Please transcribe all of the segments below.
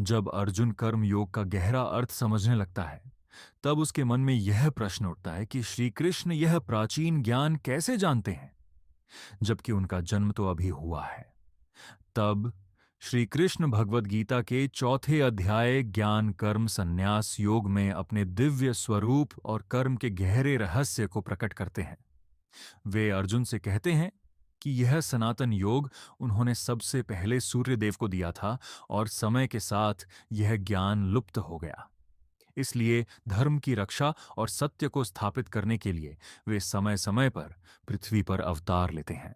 जब अर्जुन कर्म योग का गहरा अर्थ समझने लगता है, तब उसके मन में यह प्रश्न उठता है कि श्री कृष्ण यह प्राचीन ज्ञान कैसे जानते हैं, जबकि उनका जन्म तो अभी हुआ है। तब श्री कृष्ण भगवद गीता के चौथे अध्याय ज्ञान कर्म संन्यास योग में अपने दिव्य स्वरूप और कर्म के गहरे रहस्य को प्रकट करते हैं। वे अर्जुन से कहते हैं कि यह सनातन योग उन्होंने सबसे पहले सूर्यदेव को दिया था और समय के साथ यह ज्ञान लुप्त हो गया। इसलिए धर्म की रक्षा और सत्य को स्थापित करने के लिए वे समय समय पर पृथ्वी पर अवतार लेते हैं।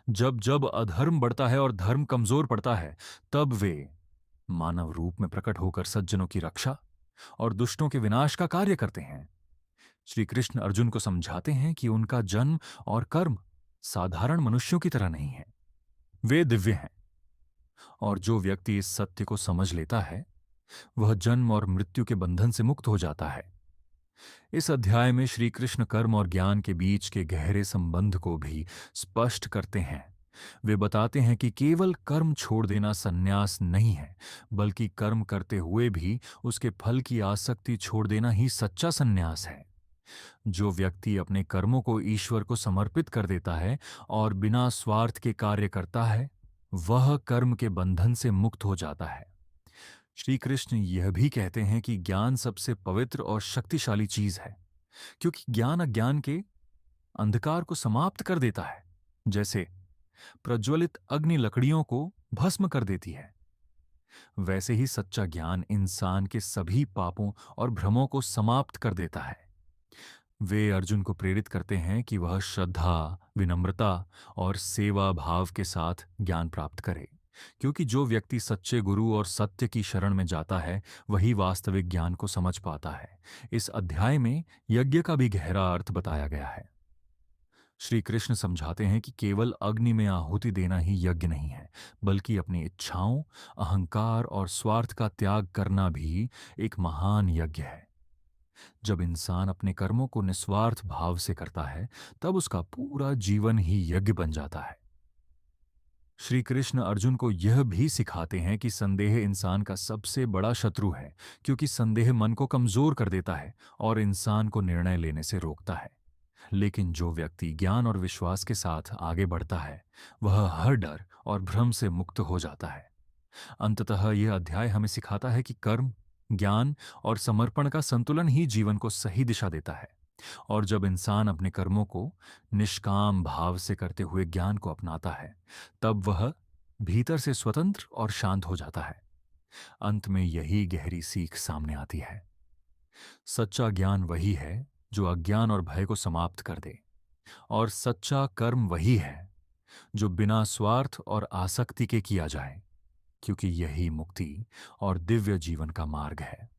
जब जब अधर्म बढ़ता है और धर्म कमजोर पड़ता है, तब वे मानव रूप में प्रकट होकर सज्जनों की रक्षा और दुष्टों के विनाश का कार्य करते हैं। श्री कृष्ण अर्जुन को समझाते हैं कि उनका जन्म और कर्म साधारण मनुष्यों की तरह नहीं है, वे दिव्य हैं। और जो व्यक्ति इस सत्य को समझ लेता है, वह जन्म और मृत्यु के बंधन से मुक्त हो जाता है। इस अध्याय में श्री कृष्ण कर्म और ज्ञान के बीच के गहरे संबंध को भी स्पष्ट करते हैं। वे बताते हैं कि केवल कर्म छोड़ देना सन्यास नहीं है, बल्कि कर्म करते हुए भी उसके फल की आसक्ति छोड़ देना ही सच्चा सन्यास है। जो व्यक्ति अपने कर्मों को ईश्वर को समर्पित कर देता है और बिना स्वार्थ के कार्य करता है, वह कर्म के बंधन से मुक्त हो जाता है। श्री कृष्ण यह भी कहते हैं कि ज्ञान सबसे पवित्र और शक्तिशाली चीज है, क्योंकि ज्ञान अज्ञान के अंधकार को समाप्त कर देता है। जैसे प्रज्वलित अग्नि लकड़ियों को भस्म कर देती है, वैसे ही सच्चा ज्ञान इंसान के सभी पापों और भ्रमों को समाप्त कर देता है। वे अर्जुन को प्रेरित करते हैं कि वह श्रद्धा, विनम्रता और सेवा भाव के साथ ज्ञान प्राप्त करे, क्योंकि जो व्यक्ति सच्चे गुरु और सत्य की शरण में जाता है, वही वास्तविक ज्ञान को समझ पाता है। इस अध्याय में यज्ञ का भी गहरा अर्थ बताया गया है। श्री कृष्ण समझाते हैं कि केवल अग्नि में आहुति देना ही यज्ञ नहीं है, बल्कि अपनी इच्छाओं, अहंकार और स्वार्थ का त्याग करना भी एक महान यज्ञ है। जब इंसान अपने कर्मों को निस्वार्थ भाव से करता है, तब उसका पूरा जीवन ही यज्ञ बन जाता है। श्री कृष्ण अर्जुन को यह भी सिखाते हैं कि संदेह इंसान का सबसे बड़ा शत्रु है, क्योंकि संदेह मन को कमजोर कर देता है और इंसान को निर्णय लेने से रोकता है। लेकिन जो व्यक्ति ज्ञान और विश्वास के साथ आगे बढ़ता है, वह हर डर और भ्रम से मुक्त हो जाता है। अंततः यह अध्याय हमें सिखाता है कि कर्म, ज्ञान और समर्पण का संतुलन ही जीवन को सही दिशा देता है। और जब इंसान अपने कर्मों को निष्काम भाव से करते हुए ज्ञान को अपनाता है, तब वह भीतर से स्वतंत्र और शांत हो जाता है। अंत में यही गहरी सीख सामने आती है। सच्चा ज्ञान वही है जो अज्ञान और भय को समाप्त कर दे, और सच्चा कर्म वही है जो बिना स्वार्थ और आसक्ति के किया जाए, क्योंकि यही मुक्ति और दिव्य जीवन का मार्ग है।